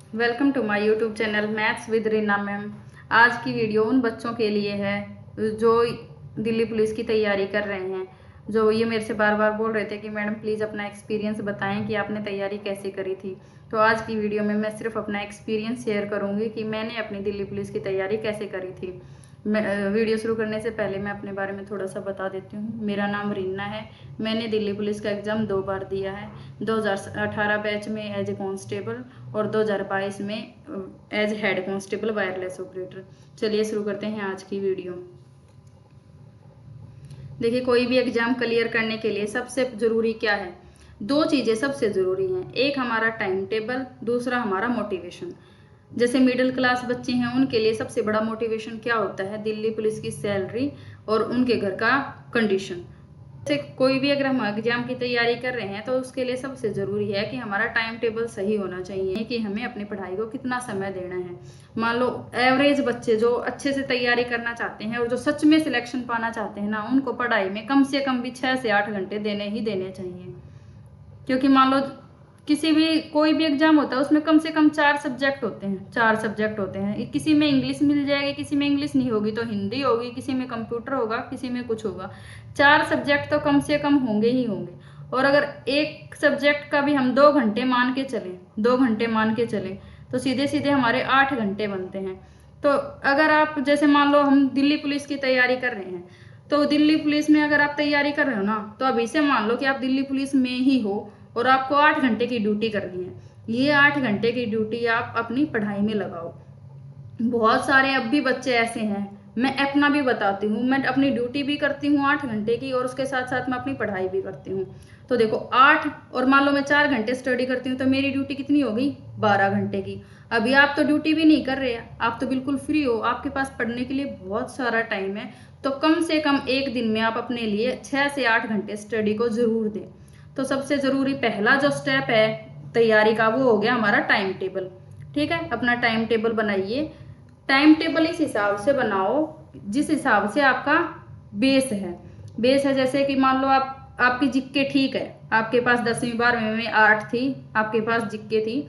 Welcome to my YouTube channel maths with Reena ma'am. आज की video उन बच्चों के लिए है जो दिल्ली पुलिस की तैयारी कर रहे हैं। जो ये मेरे से बार बार बोल रहे थे कि मैडम प्लीज़ अपना एक्सपीरियंस बताएं कि आपने तैयारी कैसे करी थी। तो आज की वीडियो में मैं सिर्फ अपना एक्सपीरियंस शेयर करूंगी कि मैंने अपनी दिल्ली पुलिस की तैयारी कैसे करी थी। वीडियो शुरू करने से पहले मैं अपने बारे में थोड़ा सा बता देती हूँ। मेरा नाम रीना है। मैंने दिल्ली पुलिस का एग्ज़ाम 2 बार दिया है। 2018 बैच में एज ए कांस्टेबल और 2022 में as head constable wireless operator. चलिए शुरू करते हैं आज की वीडियो। देखिए, कोई भी एग्जाम क्लियर करने के लिए सबसे ज़रूरी क्या है? दो चीज़ें सबसे ज़रूरी हैं। एक हमारा टाइम टेबल, दूसरा हमारा मोटिवेशन। जैसे मिडिल क्लास बच्चे हैं उनके लिए सबसे बड़ा मोटिवेशन क्या होता है? दिल्ली पुलिस की सैलरी और उनके घर का कंडीशन। जैसे कोई भी अगर हम एग्जाम की तैयारी कर रहे हैं तो उसके लिए सबसे ज़रूरी है कि हमारा टाइम टेबल सही होना चाहिए कि हमें अपनी पढ़ाई को कितना समय देना है। मान लो एवरेज बच्चे जो अच्छे से तैयारी करना चाहते हैं और जो सच में सिलेक्शन पाना चाहते हैं ना, उनको पढ़ाई में कम से कम भी 6 से 8 घंटे देने ही देने चाहिए। क्योंकि मान लो किसी भी कोई भी एग्जाम होता है उसमें कम से कम 4 सब्जेक्ट होते हैं। 4 सब्जेक्ट होते हैं। किसी में इंग्लिश मिल जाएगी, किसी में इंग्लिश नहीं होगी तो हिंदी होगी, किसी में कंप्यूटर होगा, किसी में कुछ होगा। 4 सब्जेक्ट तो कम से कम होंगे ही होंगे। और अगर एक सब्जेक्ट का भी हम 2 घंटे मान के चलें, 2 घंटे मान के चलें तो सीधे सीधे हमारे 8 घंटे बनते हैं। तो अगर आप जैसे मान लो हम दिल्ली पुलिस की तैयारी कर रहे हैं, तो दिल्ली पुलिस में अगर आप तैयारी कर रहे हो ना, तो अभी से मान लो कि आप दिल्ली पुलिस में ही हो और आपको 8 घंटे की ड्यूटी करनी है। ये 8 घंटे की ड्यूटी आप अपनी पढ़ाई में लगाओ। बहुत सारे अब भी बच्चे ऐसे हैं, मैं अपना भी बताती हूँ, मैं अपनी ड्यूटी भी करती हूँ 8 घंटे की और उसके साथ साथ मैं अपनी पढ़ाई भी करती हूँ। तो देखो 8 और मान लो मैं 4 घंटे स्टडी करती हूँ तो मेरी ड्यूटी कितनी हो गई? 12 घंटे की। अभी आप तो ड्यूटी भी नहीं कर रहे हैं, आप तो बिल्कुल फ्री हो, आपके पास पढ़ने के लिए बहुत सारा टाइम है। तो कम से कम एक दिन में आप अपने लिए 6 से 8 घंटे स्टडी को जरूर दें। तो सबसे ज़रूरी पहला जो स्टेप है तैयारी का वो हो गया हमारा टाइम टेबल। ठीक है, अपना टाइम टेबल बनाइए। टाइम टेबल इस हिसाब से बनाओ जिस हिसाब से आपका बेस है। बेस है जैसे कि मान लो आपकी जीके ठीक है, आपके पास 10वीं 12वीं में आर्ट थी, आपके पास जीके थी,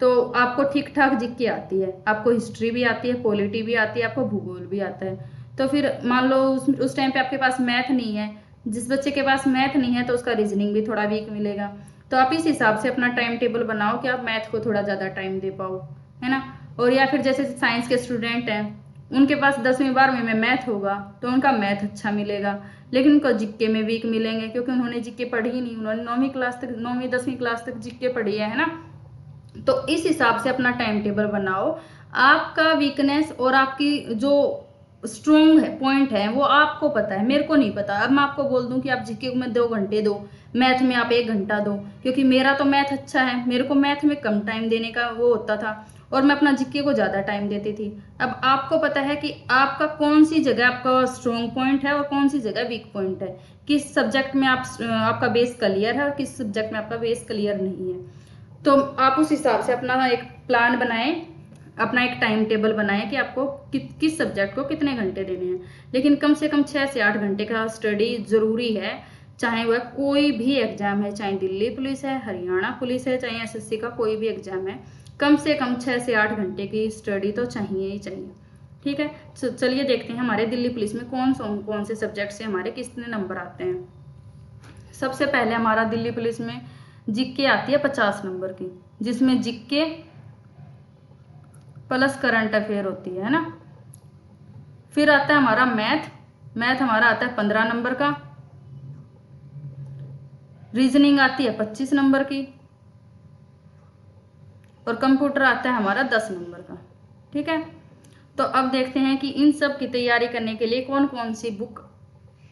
तो आपको ठीक ठाक जीके आती है, आपको हिस्ट्री भी आती है, पॉलिटी भी आती है, आपको भूगोल भी आता है। तो फिर मान लो उस टाइम पे आपके पास मैथ नहीं है। जिस बच्चे के पास मैथ नहीं है तो उसका रीजनिंग भी थोड़ा वीक मिलेगा। तो आप इस हिसाब से अपना टाइम टेबल बनाओ कि आप मैथ को थोड़ा ज़्यादा टाइम दे पाओ, है ना। और या फिर जैसे साइंस के स्टूडेंट हैं, उनके पास 10वीं 12वीं में मैथ होगा तो उनका मैथ अच्छा मिलेगा, लेकिन उनको जीके में वीक मिलेंगे क्योंकि उन्होंने जीके पढ़ी ही नहीं। उन्होंने 9वीं क्लास तक, 9वीं 10वीं क्लास तक जीके पढ़ी है ना। तो इस हिसाब से अपना टाइम टेबल बनाओ। आपका वीकनेस और आपकी जो स्ट्रोंग है पॉइंट है वो आपको पता है, मेरे को नहीं पता। अब मैं आपको बोल दूं कि आप जीके में 2 घंटे दो, मैथ में आप 1 घंटा दो, क्योंकि मेरा तो मैथ अच्छा है, मेरे को मैथ में कम टाइम देने का वो होता था और मैं अपना जीके को ज़्यादा टाइम देती थी। अब आपको पता है कि आपका कौन सी जगह आपका स्ट्रोंग पॉइंट है और कौन सी जगह वीक पॉइंट है, किस सब्जेक्ट में आपका बेस क्लियर है और किस सब्जेक्ट में आपका बेस क्लियर नहीं है। तो आप उस हिसाब से अपना एक प्लान बनाएं, अपना एक टाइम टेबल बनाएं कि आपको किस सब्जेक्ट को कितने घंटे देने हैं। लेकिन कम से कम 6 से 8 घंटे का स्टडी ज़रूरी है। चाहे वह कोई भी एग्जाम है, चाहे दिल्ली पुलिस है, हरियाणा पुलिस है, चाहे एसएससी का कोई भी एग्जाम है, कम से कम 6 से 8 घंटे की स्टडी तो चाहिए ही चाहिए। ठीक है, चलिए देखते हैं हमारे दिल्ली पुलिस में कौन से सब्जेक्ट से हमारे कितने नंबर आते हैं। सबसे पहले हमारा दिल्ली पुलिस में जीके आती है 50 नंबर की, जिसमें जीके प्लस करंट अफेयर होती है ना। फिर आता है हमारा मैथ। मैथ हमारा आता है 15 नंबर का। रीजनिंग आती है 25 नंबर की और कंप्यूटर आता है हमारा 10 नंबर का। ठीक है, तो अब देखते हैं कि इन सब की तैयारी करने के लिए कौन कौन सी बुक,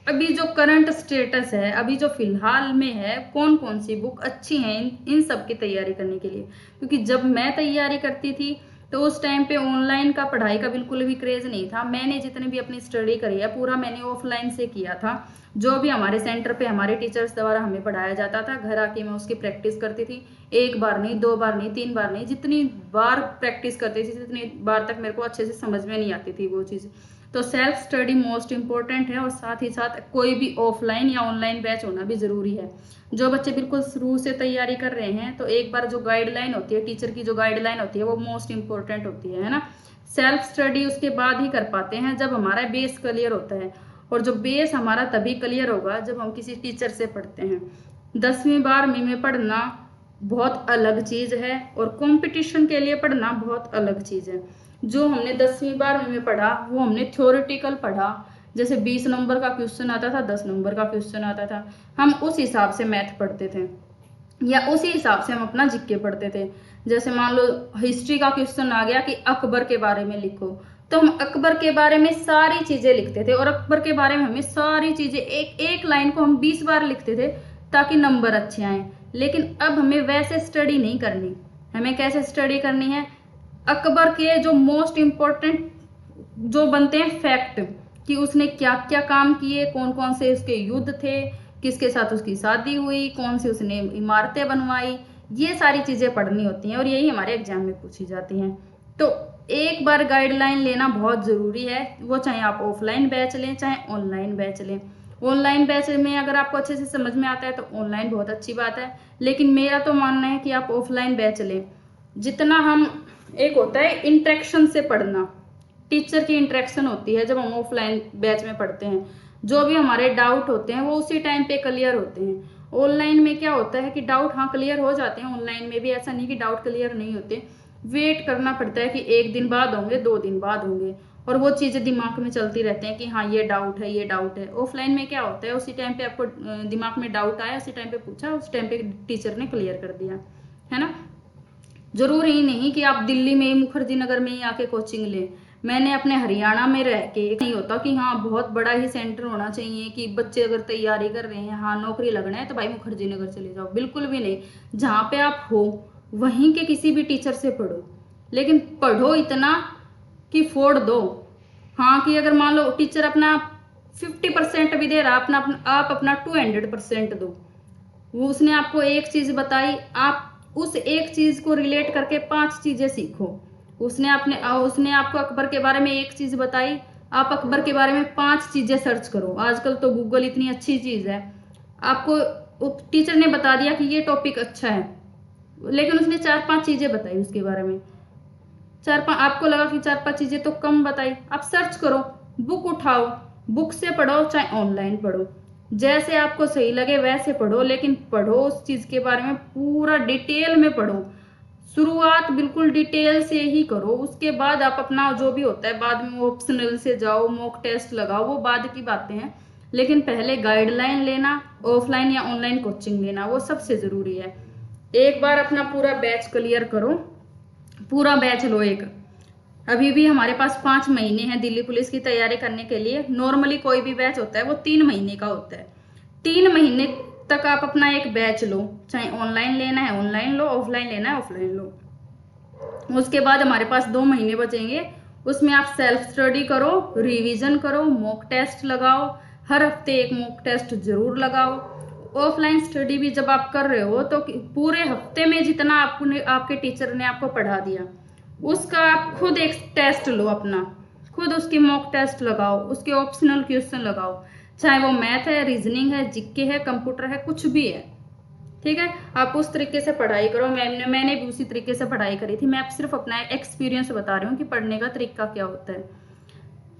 अभी जो करंट स्टेटस है, अभी जो फिलहाल में है, कौन कौन सी बुक अच्छी हैं इन सब की तैयारी करने के लिए। क्योंकि जब मैं तैयारी करती थी तो उस टाइम पे ऑनलाइन का पढ़ाई का बिल्कुल भी क्रेज नहीं था। मैंने जितने भी अपनी स्टडी करी है पूरा मैंने ऑफलाइन से किया था। जो भी हमारे सेंटर पे हमारे टीचर्स द्वारा हमें पढ़ाया जाता था, घर आके मैं उसकी प्रैक्टिस करती थी। 1 बार नहीं, 2 बार नहीं, 3 बार नहीं, जितनी बार प्रैक्टिस करती थी जितनी बार तक मेरे को अच्छे से समझ में नहीं आती थी वो चीज़। तो सेल्फ स्टडी मोस्ट इम्पोर्टेंट है, और साथ ही साथ कोई भी ऑफलाइन या ऑनलाइन बैच होना भी ज़रूरी है। जो बच्चे बिल्कुल शुरू से तैयारी कर रहे हैं तो एक बार जो गाइडलाइन होती है, टीचर की जो गाइडलाइन होती है, वो मोस्ट इम्पोर्टेंट होती है ना। सेल्फ स्टडी उसके बाद ही कर पाते हैं जब हमारा बेस क्लियर होता है, और जो बेस हमारा तभी क्लियर होगा जब हम किसी टीचर से पढ़ते हैं। 10वीं 12वीं में पढ़ना बहुत अलग चीज़ है और कंपटीशन के लिए पढ़ना बहुत अलग चीज़ है। जो हमने 10वीं 12वीं में पढ़ा वो हमने थ्योरेटिकल पढ़ा, जैसे 20 नंबर का क्वेश्चन आता था, 10 नंबर का क्वेश्चन आता था, हम उस हिसाब से मैथ पढ़ते थे या उसी हिसाब से हम अपना जीके पढ़ते थे। जैसे मान लो हिस्ट्री का क्वेश्चन आ गया कि अकबर के बारे में लिखो, तो हम अकबर के बारे में सारी चीज़ें लिखते थे, और अकबर के बारे में हमें सारी चीज़ें एक एक लाइन को हम 20 बार लिखते थे ताकि नंबर अच्छे आए। लेकिन अब हमें वैसे स्टडी नहीं करनी, हमें कैसे स्टडी करनी है, अकबर के जो मोस्ट इम्पोर्टेंट जो बनते हैं फैक्ट कि उसने क्या क्या काम किए, कौन कौन से उसके युद्ध थे, किसके साथ उसकी शादी हुई, कौन सी उसने इमारतें बनवाई, ये सारी चीज़ें पढ़नी होती हैं और यही हमारे एग्जाम में पूछी जाती हैं। तो एक बार गाइडलाइन लेना बहुत ज़रूरी है, वो चाहे आप ऑफलाइन बैच लें चाहे ऑनलाइन बैच लें। ऑनलाइन बैच में अगर आपको अच्छे से समझ में आता है तो ऑनलाइन बहुत अच्छी बात है, लेकिन मेरा तो मानना है कि आप ऑफलाइन बैच लें। जितना हम, एक होता है इंटरेक्शन से पढ़ना, टीचर की इंटरेक्शन होती है जब हम ऑफलाइन बैच में पढ़ते हैं, जो भी हमारे डाउट होते हैं वो उसी टाइम पे क्लियर होते हैं। ऑनलाइन में क्या होता है कि डाउट हाँ क्लियर हो जाते हैं, ऑनलाइन में भी ऐसा नहीं कि डाउट क्लियर नहीं होते, वेट करना पड़ता है कि 1 दिन बाद होंगे, 2 दिन बाद होंगे, और वो चीज़ें दिमाग में चलती रहते हैं कि हाँ ये डाउट है, ये डाउट है। ऑफलाइन में क्या होता है, उसी टाइम पे आपको दिमाग में डाउट आया, उसी टाइम पे पूछा, उस टाइम पे टीचर ने क्लियर कर दिया, है ना। जरूरी ही नहीं कि आप दिल्ली में ही, मुखर्जी नगर में ही आके कोचिंग लें। मैंने अपने हरियाणा में रह के, नहीं होता कि हाँ बहुत बड़ा ही सेंटर होना चाहिए कि बच्चे अगर तैयारी कर रहे हैं, हाँ नौकरी लगना है तो भाई मुखर्जी नगर चले जाओ, बिल्कुल भी नहीं। जहाँ पे आप हो वहीं के किसी भी टीचर से पढ़ो, लेकिन पढ़ो इतना कि फोड़ दो। हाँ कि अगर मान लो टीचर अपना 50% भी दे रहा, आप अपना 200% दो। वो उसने आपको एक चीज़ बताई, आप उस एक चीज़ को रिलेट करके 5 चीज़ें सीखो। उसने आपको अकबर के बारे में एक चीज़ बताई, आप अकबर के बारे में 5 चीज़ें सर्च करो। आजकल तो गूगल इतनी अच्छी चीज़ है, आपको टीचर ने बता दिया कि ये टॉपिक अच्छा है, लेकिन उसने 4-5 चीज़ें बताई उसके बारे में, 4-5, आपको लगा कि 4-5 चीज़ें तो कम बताई, आप सर्च करो, बुक उठाओ, बुक से पढ़ो चाहे ऑनलाइन पढ़ो, जैसे आपको सही लगे वैसे पढ़ो, लेकिन पढ़ो उस चीज़ के बारे में पूरा डिटेल में पढ़ो। शुरुआत बिल्कुल डिटेल से ही करो, उसके बाद आप अपना जो भी होता है बाद में ऑप्शनल से जाओ, मॉक टेस्ट लगाओ, वो बाद की बातें हैं, लेकिन पहले गाइडलाइन लेना, ऑफलाइन या ऑनलाइन कोचिंग लेना वो सबसे ज़रूरी है। एक बार अपना पूरा बैच क्लियर करो, पूरा बैच लो। एक अभी भी हमारे पास 5 महीने हैं दिल्ली पुलिस की तैयारी करने के लिए। नॉर्मली कोई भी बैच होता है वो 3 महीने का होता है। 3 महीने तक आप अपना एक बैच लो, चाहे ऑनलाइन लेना है ऑनलाइन लो, ऑफलाइन लेना है ऑफलाइन लो। उसके बाद हमारे पास 2 महीने बचेंगे, उसमें आप सेल्फ स्टडी करो, रिवीजन करो, मॉक टेस्ट लगाओ, हर हफ्ते एक मॉक टेस्ट जरूर लगाओ। ऑफलाइन स्टडी भी जब आप कर रहे हो तो पूरे हफ्ते में जितना आपके टीचर ने आपको पढ़ा दिया उसका आप खुद एक टेस्ट लो, अपना खुद उसकी मॉक टेस्ट लगाओ, उसके ऑप्शनल क्वेश्चन लगाओ, चाहे वो मैथ है, रीजनिंग है, जीके है, कंप्यूटर है, कुछ भी है, ठीक है। आप उस तरीके से पढ़ाई करो। मैंने भी उसी तरीके से पढ़ाई करी थी, मैं सिर्फ अपना एक्सपीरियंस बता रही हूँ कि पढ़ने का तरीका क्या होता है।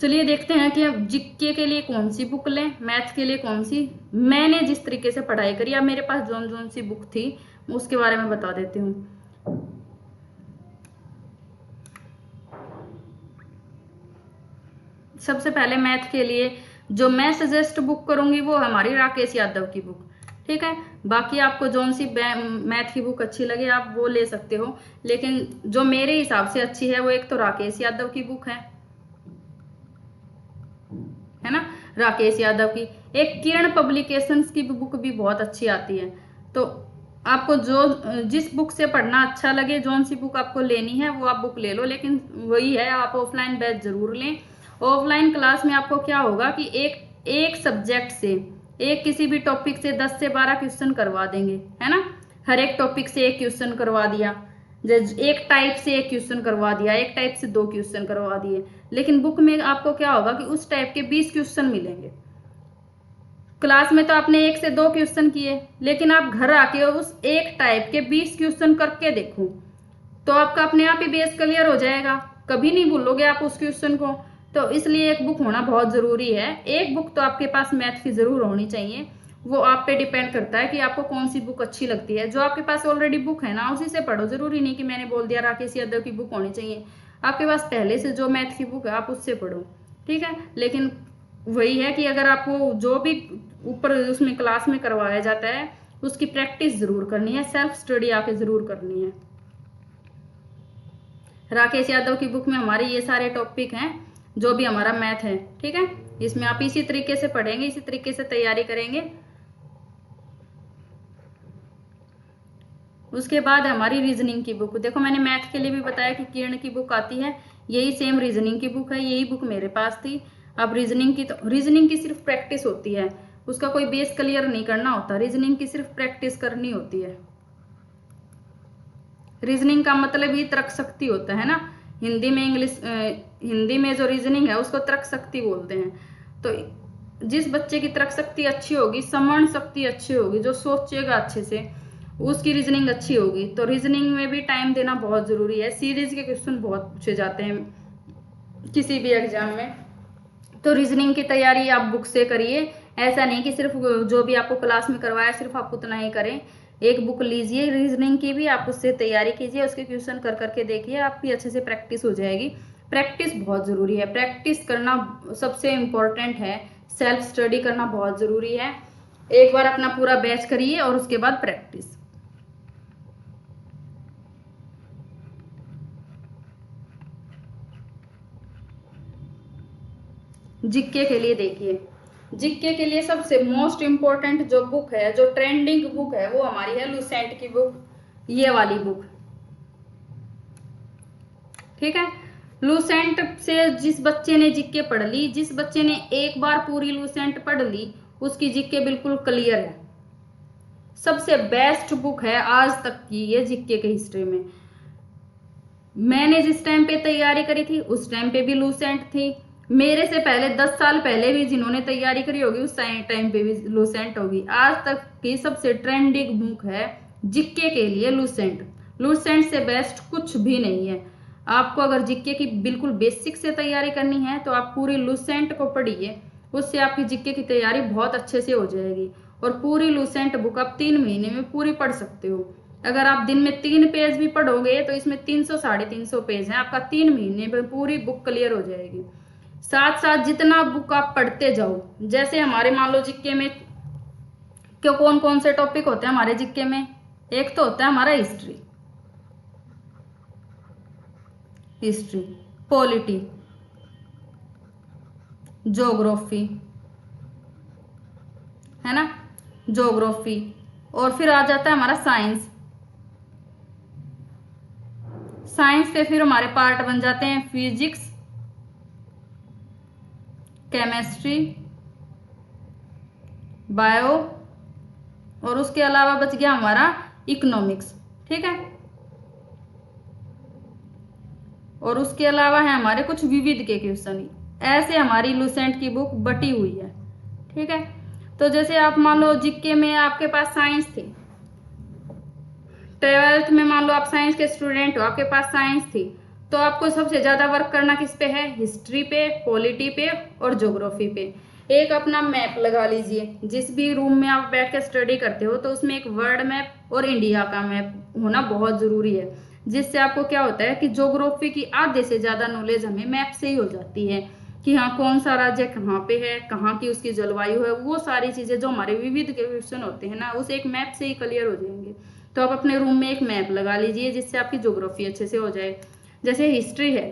चलिए देखते हैं कि अब जीके के लिए कौन सी बुक लें, मैथ के लिए कौन सी। मैंने जिस तरीके से पढ़ाई करी, अब मेरे पास जोन सी बुक थी उसके बारे में बता देती हूँ। सबसे पहले मैथ के लिए जो मैं सजेस्ट बुक करूंगी वो हमारी राकेश यादव की बुक, ठीक है। बाकी आपको जोन सी मैथ की बुक अच्छी लगे आप वो ले सकते हो, लेकिन जो मेरे हिसाब से अच्छी है वो एक तो राकेश यादव की बुक है ना, राकेश यादव की। एक किरण पब्लिकेशंस की बुक भी बहुत अच्छी आती है। तो आपको जिस बुक से पढ़ना अच्छा लगे, जोन सी बुक आपको लेनी है वो आप बुक ले लो, लेकिन वही है आप ऑफलाइन बैच जरूर लें। ऑफलाइन क्लास में आपको क्या होगा कि एक सब्जेक्ट से, एक किसी भी टॉपिक से 10 से 12 क्वेश्चन करवा देंगे, है ना। हर एक टॉपिक से एक क्वेश्चन करवा दिया, एक टाइप से एक क्वेश्चन करवा दिया, एक टाइप से 2 क्वेश्चन करवा दिए, लेकिन बुक में आपको क्या होगा कि उस टाइप के 20 क्वेश्चन मिलेंगे। क्लास में तो आपने 1 से 2 क्वेश्चन किए, लेकिन आप घर आके उस एक टाइप के 20 क्वेश्चन करके देखो तो आपका अपने आप ही बेस क्लियर हो जाएगा, कभी नहीं भूलोगे आप उस क्वेश्चन को। तो इसलिए एक बुक होना बहुत जरूरी है। एक बुक तो आपके पास मैथ की जरूर होनी चाहिए, वो आप पे डिपेंड करता है कि आपको कौन सी बुक अच्छी लगती है। जो आपके पास ऑलरेडी बुक है ना, उसी से पढ़ो। जरूरी नहीं कि मैंने बोल दिया राकेश यादव की बुक होनी चाहिए, आपके पास पहले से जो मैथ की बुक है आप उससे पढ़ो, ठीक है। लेकिन वही है कि अगर आपको जो भी ऊपर उसमें क्लास में करवाया जाता है उसकी प्रैक्टिस जरूर करनी है, सेल्फ स्टडी आके जरूर करनी है। राकेश यादव की बुक में हमारे ये सारे टॉपिक हैं जो भी हमारा मैथ है, ठीक है। इसमें आप इसी तरीके से पढ़ेंगे, इसी तरीके से तैयारी करेंगे। उसके बाद हमारी रीजनिंग की बुक, देखो मैंने मैथ के लिए भी बताया कि किरण की बुक आती है, यही सेम रीजनिंग की बुक है, यही बुक मेरे पास थी। अब रीजनिंग की, तो रीजनिंग की सिर्फ प्रैक्टिस होती है, उसका कोई बेस क्लियर नहीं करना होता, रीजनिंग की सिर्फ प्रैक्टिस करनी होती है। रीजनिंग का मतलब ही तर्क शक्ति होता है ना, हिंदी में जो रीजनिंग है उसको तर्क शक्ति बोलते हैं। तो जिस बच्चे की तर्क शक्ति अच्छी होगी, समझ शक्ति अच्छी होगी, जो सोचेगा अच्छे से, उसकी रीजनिंग अच्छी होगी। तो रीजनिंग में भी टाइम देना बहुत जरूरी है। सीरीज के क्वेश्चन बहुत पूछे जाते हैं किसी भी एग्जाम में, तो रीजनिंग की तैयारी आप बुक से करिए। ऐसा नहीं कि सिर्फ जो भी आपको क्लास में करवाया सिर्फ आप उतना ही करें। एक बुक लीजिए रीजनिंग की भी, आप उससे तैयारी कीजिए, उसके क्वेश्चन कर करके देखिए, आपकी अच्छे से प्रैक्टिस हो जाएगी। प्रैक्टिस बहुत जरूरी है, प्रैक्टिस करना सबसे इम्पोर्टेंट है। सेल्फ स्टडी करना बहुत जरूरी है। एक बार अपना पूरा बैच करिए और उसके बाद प्रैक्टिस। जीके के लिए देखिए, जीके के लिए सबसे मोस्ट इम्पोर्टेंट जो बुक है, जो ट्रेंडिंग बुक है, वो हमारी है लुसेंट की बुक, ये वाली बुक, ठीक है। लुसेंट से जिस बच्चे ने जीके पढ़ ली, जिस बच्चे ने एक बार पूरी लुसेंट पढ़ ली, उसकी जीके बिल्कुल क्लियर है। सबसे बेस्ट बुक है आज तक की ये जीके के हिस्ट्री में। मैंने जिस टाइम पे तैयारी करी थी उस टाइम पे भी लुसेंट थी, मेरे से पहले 10 साल पहले भी जिन्होंने तैयारी करी होगी उस टाइम पे भी लुसेंट होगी। आज तक की सबसे ट्रेंडिंग बुक है जीके के लिए लुसेंट। लुसेंट से बेस्ट कुछ भी नहीं है। आपको अगर जीके की बिल्कुल बेसिक से तैयारी करनी है तो आप पूरी लुसेंट को पढ़िए, उससे आपकी जीके की तैयारी बहुत अच्छे से हो जाएगी। और पूरी लुसेंट बुक आप 3 महीने में पूरी पढ़ सकते हो। अगर आप दिन में 3 पेज भी पढ़ोगे तो इसमें 300 साढ़े 300 पेज है, आपका 3 महीने में पूरी बुक क्लियर हो जाएगी। साथ साथ जितना बुक आप पढ़ते जाओ, जैसे हमारे मान लो जीके में क्यों कौन कौन से टॉपिक होते हैं हमारे जीके में, एक तो होता है हमारा हिस्ट्री, पॉलिटी, ज्योग्राफी, है ना, ज्योग्राफी। और फिर आ जाता है हमारा साइंस। साइंस पे फिर हमारे पार्ट बन जाते हैं फिजिक्स, केमिस्ट्री, बायो, और उसके अलावा बच गया हमारा इकोनॉमिक्स, ठीक है। और उसके अलावा है हमारे कुछ विविध के क्वेश्चन। ऐसे हमारी लुसेंट की बुक बटी हुई है, ठीक है। तो जैसे आप मान लो जीके में आपके पास साइंस थी, 12th में मान लो आप साइंस के स्टूडेंट हो, आपके पास साइंस थी, तो आपको सबसे ज्यादा वर्क करना किस पे है, हिस्ट्री पे, पॉलिटी पे और ज्योग्राफी पे। एक अपना मैप लगा लीजिए, जिस भी रूम में आप बैठ कर स्टडी करते हो तो उसमें एक वर्ल्ड मैप और इंडिया का मैप होना बहुत जरूरी है, जिससे आपको क्या होता है कि ज्योग्राफी की आधे से ज्यादा नॉलेज हमें मैप से ही हो जाती है कि हाँ कौन सा राज्य कहाँ पे है, कहाँ की उसकी जलवायु है, वो सारी चीजें जो हमारे विविध के क्वेश्चन होते हैं ना, उस एक मैप से ही क्लियर हो जाएंगे। तो आप अपने रूम में एक मैप लगा लीजिए जिससे आपकी ज्योग्राफी अच्छे से हो जाए। जैसे हिस्ट्री है,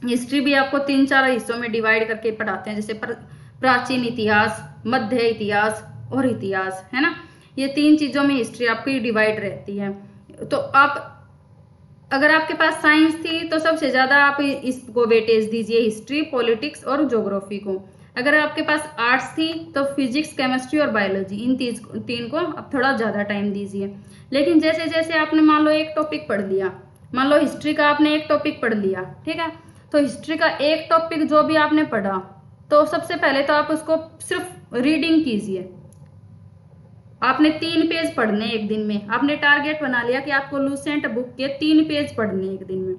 हिस्ट्री भी आपको 3-4 हिस्सों में डिवाइड करके पढ़ाते हैं, जैसे प्राचीन इतिहास, मध्य इतिहास और इतिहास, है ना। ये 3 चीजों में हिस्ट्री आपकी डिवाइड रहती है। तो आप अगर आपके पास साइंस थी तो सबसे ज्यादा आप इसको वेटेज दीजिए, हिस्ट्री, पॉलिटिक्स और ज्योग्राफी को। अगर आपके पास आर्ट्स थी तो फिजिक्स, केमिस्ट्री और बायोलॉजी, इन तीन को अब थोड़ा ज़्यादा टाइम दीजिए। लेकिन जैसे जैसे आपने मान लो एक टॉपिक पढ़ लिया, मान लो हिस्ट्री का आपने एक टॉपिक पढ़ लिया, ठीक है, तो हिस्ट्री का एक टॉपिक जो भी आपने पढ़ा, तो सबसे पहले तो आप उसको सिर्फ रीडिंग कीजिए। आपने 3 पेज पढ़ने एक दिन में, आपने टारगेट बना लिया कि आपको लूसेंट बुक के 3 पेज पढ़ने एक दिन में।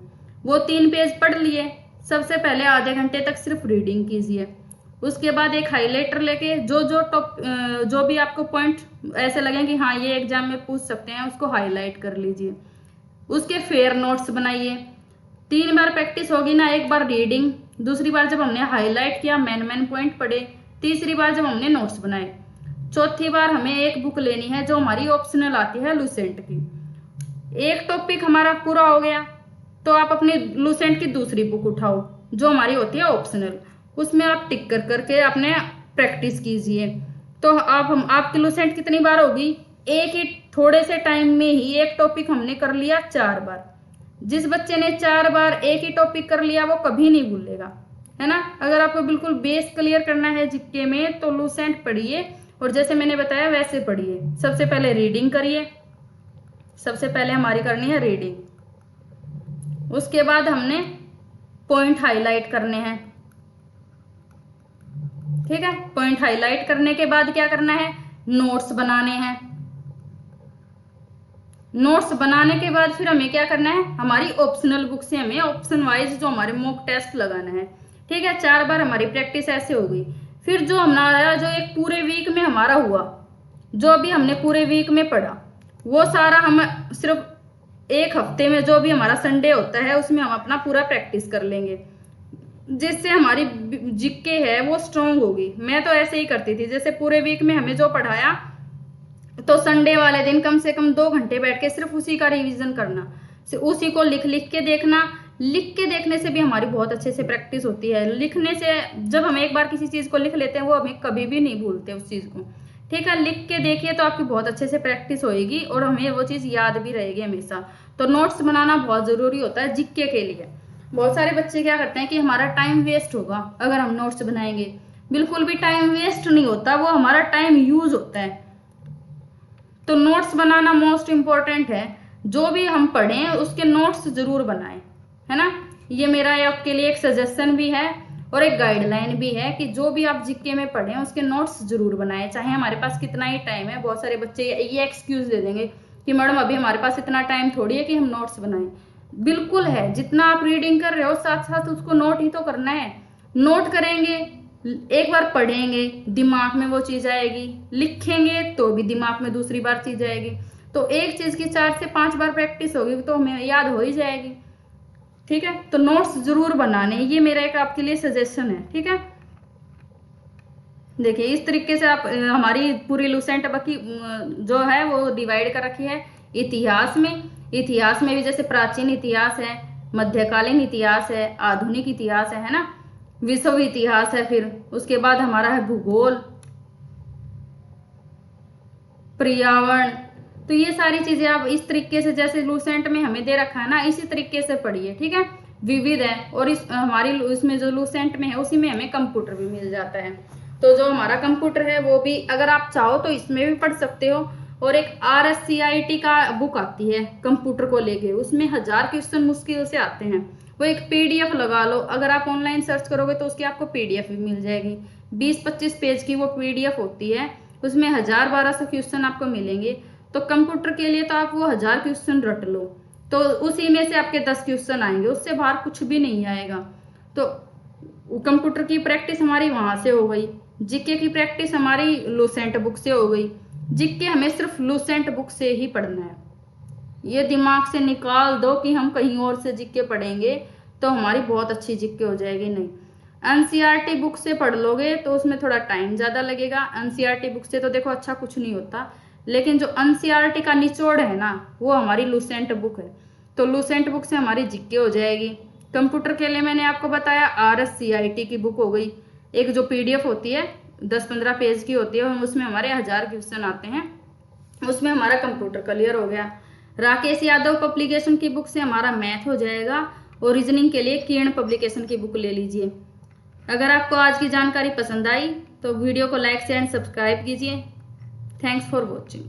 वो 3 पेज पढ़ लिए, सबसे पहले आधे घंटे तक सिर्फ रीडिंग कीजिए। उसके बाद एक हाइलाइटर लेके जो भी आपको पॉइंट ऐसे लगे कि हाँ ये एग्जाम में पूछ सकते हैं, उसको हाईलाइट कर लीजिए। उसके फेयर नोट्स बनाइए। 3 बार प्रैक्टिस होगी ना, एक बार रीडिंग, दूसरी बार जब हमने हाईलाइट किया, मेन पॉइंट पढ़े, तीसरी बार जब हमने नोट्स बनाए, चौथी बार हमें एक बुक लेनी है जो हमारी ऑप्शनल आती है लूसेंट की। एक टॉपिक हमारा पूरा हो गया तो आप अपनी लूसेंट की दूसरी बुक उठाओ जो हमारी होती है ऑप्शनल, उसमें आप टिक कर करके अपने प्रैक्टिस कीजिए। तो आप आपकी लूसेंट कितनी बार होगी? एक ही थोड़े से टाइम में ही एक टॉपिक हमने कर लिया 4 बार। जिस बच्चे ने 4 बार एक ही टॉपिक कर लिया वो कभी नहीं भूलेगा, है ना। अगर आपको बिल्कुल बेस क्लियर करना है जीके में तो लूसेंट पढ़िए, और जैसे मैंने बताया वैसे पढ़िए। सबसे पहले रीडिंग करिए, सबसे पहले हमारी करनी है रीडिंग। उसके बाद हमने पॉइंट हाईलाइट करने हैं, ठीक है। पॉइंट हाईलाइट करने के बाद क्या करना है? नोट्स बनाने हैं। नोट्स बनाने के बाद फिर हमें क्या करना है? हमारी ऑप्शनल बुक से हमें ऑप्शन वाइज जो हमारे मॉक टेस्ट लगाना है, ठीक है। 4 बार हमारी प्रैक्टिस ऐसे हो गई। फिर जो हमारा जो एक पूरे वीक में हमारा हुआ, जो भी हमने पूरे वीक में पढ़ा, वो सारा हम सिर्फ एक हफ्ते में जो भी हमारा संडे होता है उसमें हम अपना पूरा प्रैक्टिस कर लेंगे, जिससे हमारी जीके है वो स्ट्रांग होगी। मैं तो ऐसे ही करती थी, जैसे पूरे वीक में हमें जो पढ़ाया तो संडे वाले दिन कम से कम 2 घंटे बैठ के सिर्फ उसी का रिवीजन करना, उसी को लिख लिख के देखना। लिख के देखने से भी हमारी बहुत अच्छे से प्रैक्टिस होती है। लिखने से जब हम एक बार किसी चीज को लिख लेते हैं वो हमें कभी भी नहीं भूलते उस चीज को, ठीक है। लिख के देखिए तो आपकी बहुत अच्छे से प्रैक्टिस होएगी और हमें वो चीज याद भी रहेगी हमेशा। तो नोट्स बनाना बहुत जरूरी होता है जीके के लिए। बहुत सारे बच्चे क्या करते हैं कि हमारा टाइम वेस्ट होगा अगर हम नोट्स बनाएंगे। बिल्कुल भी टाइम वेस्ट नहीं होता, वो हमारा टाइम यूज होता है। तो नोट्स बनाना मोस्ट इम्पोर्टेंट है। जो भी हम पढ़ें उसके नोट्स जरूर बनाएं, है ना। ये मेरा आपके लिए एक सजेशन भी है और एक गाइडलाइन भी है कि जो भी आप जीके में पढ़ें उसके नोट्स जरूर बनाएं, चाहे हमारे पास कितना ही टाइम है। बहुत सारे बच्चे ये एक्सक्यूज दे देंगे कि मैडम अभी हमारे पास इतना टाइम थोड़ी है कि हम नोट्स बनाएं। बिल्कुल है, जितना आप रीडिंग कर रहे हो साथ साथ उसको नोट ही तो करना है। नोट करेंगे, एक बार पढ़ेंगे दिमाग में वो चीज आएगी, लिखेंगे तो भी दिमाग में दूसरी बार चीज आएगी। तो एक चीज की 4 से 5 बार प्रैक्टिस होगी तो हमें याद हो ही जाएगी, ठीक है। तो नोट्स जरूर बनाने, ये मेरा एक आपके लिए सजेशन है, ठीक है। देखिए इस तरीके से आप हमारी पूरी लूसेंट बाकी जो है वो डिवाइड कर रखी है। इतिहास में भी जैसे प्राचीन इतिहास है, मध्यकालीन इतिहास है, आधुनिक इतिहास है ना, विश्व इतिहास है। फिर उसके बाद हमारा है भूगोल, पर्यावरण। तो ये सारी चीजें आप इस तरीके से जैसे लूसेंट में हमें दे रखा है ना, इसी तरीके से पढ़िए, ठीक है। विविध है और इस हमारी इसमें जो लूसेंट में है उसी में हमें कंप्यूटर भी मिल जाता है। तो जो हमारा कंप्यूटर है वो भी अगर आप चाहो तो इसमें भी पढ़ सकते हो। और एक RSCIT का बुक आती है कंप्यूटर को लेके, उसमें 1000 क्वेश्चन मुश्किल से आते हैं। वो एक PDF लगा लो, अगर आप ऑनलाइन सर्च करोगे तो उसकी आपको PDF भी मिल जाएगी। 20-25 पेज की वो PDF होती है, उसमें 1000-1200 क्वेश्चन आपको मिलेंगे। तो कंप्यूटर के लिए तो आप वो 1000 क्वेश्चन रट लो, तो उसी में से आपके 10 क्वेश्चन आएंगे, उससे बाहर कुछ भी नहीं आएगा। तो कंप्यूटर की प्रैक्टिस हमारी वहां से हो गई। जीके की प्रैक्टिस हमारी लूसेंट बुक से हो गई। जीके हमें सिर्फ लूसेंट बुक से ही पढ़ना है। ये दिमाग से निकाल दो कि हम कहीं और से जीके पढ़ेंगे तो हमारी बहुत अच्छी जीके हो जाएगी, नहीं। NCERT बुक से पढ़ लोगे तो उसमें थोड़ा टाइम ज़्यादा लगेगा। NCERT बुक से तो देखो अच्छा कुछ नहीं होता, लेकिन जो NCERT का निचोड़ है ना वो हमारी लूसेंट बुक है। तो लूसेंट बुक से हमारी जीके हो जाएगी। कंप्यूटर के लिए मैंने आपको बताया RSCIT की बुक हो गई, एक जो PDF होती है 10-15 पेज की होती है, उसमें हमारे 1000 क्वेश्चन आते हैं, उसमें हमारा कंप्यूटर क्लियर हो गया। राकेश यादव पब्लिकेशन की बुक से हमारा मैथ हो जाएगा। और रीजनिंग के लिए किरण पब्लिकेशन की बुक ले लीजिए। अगर आपको आज की जानकारी पसंद आई तो वीडियो को लाइक शेयर एंड सब्सक्राइब कीजिए। Thanks for watching.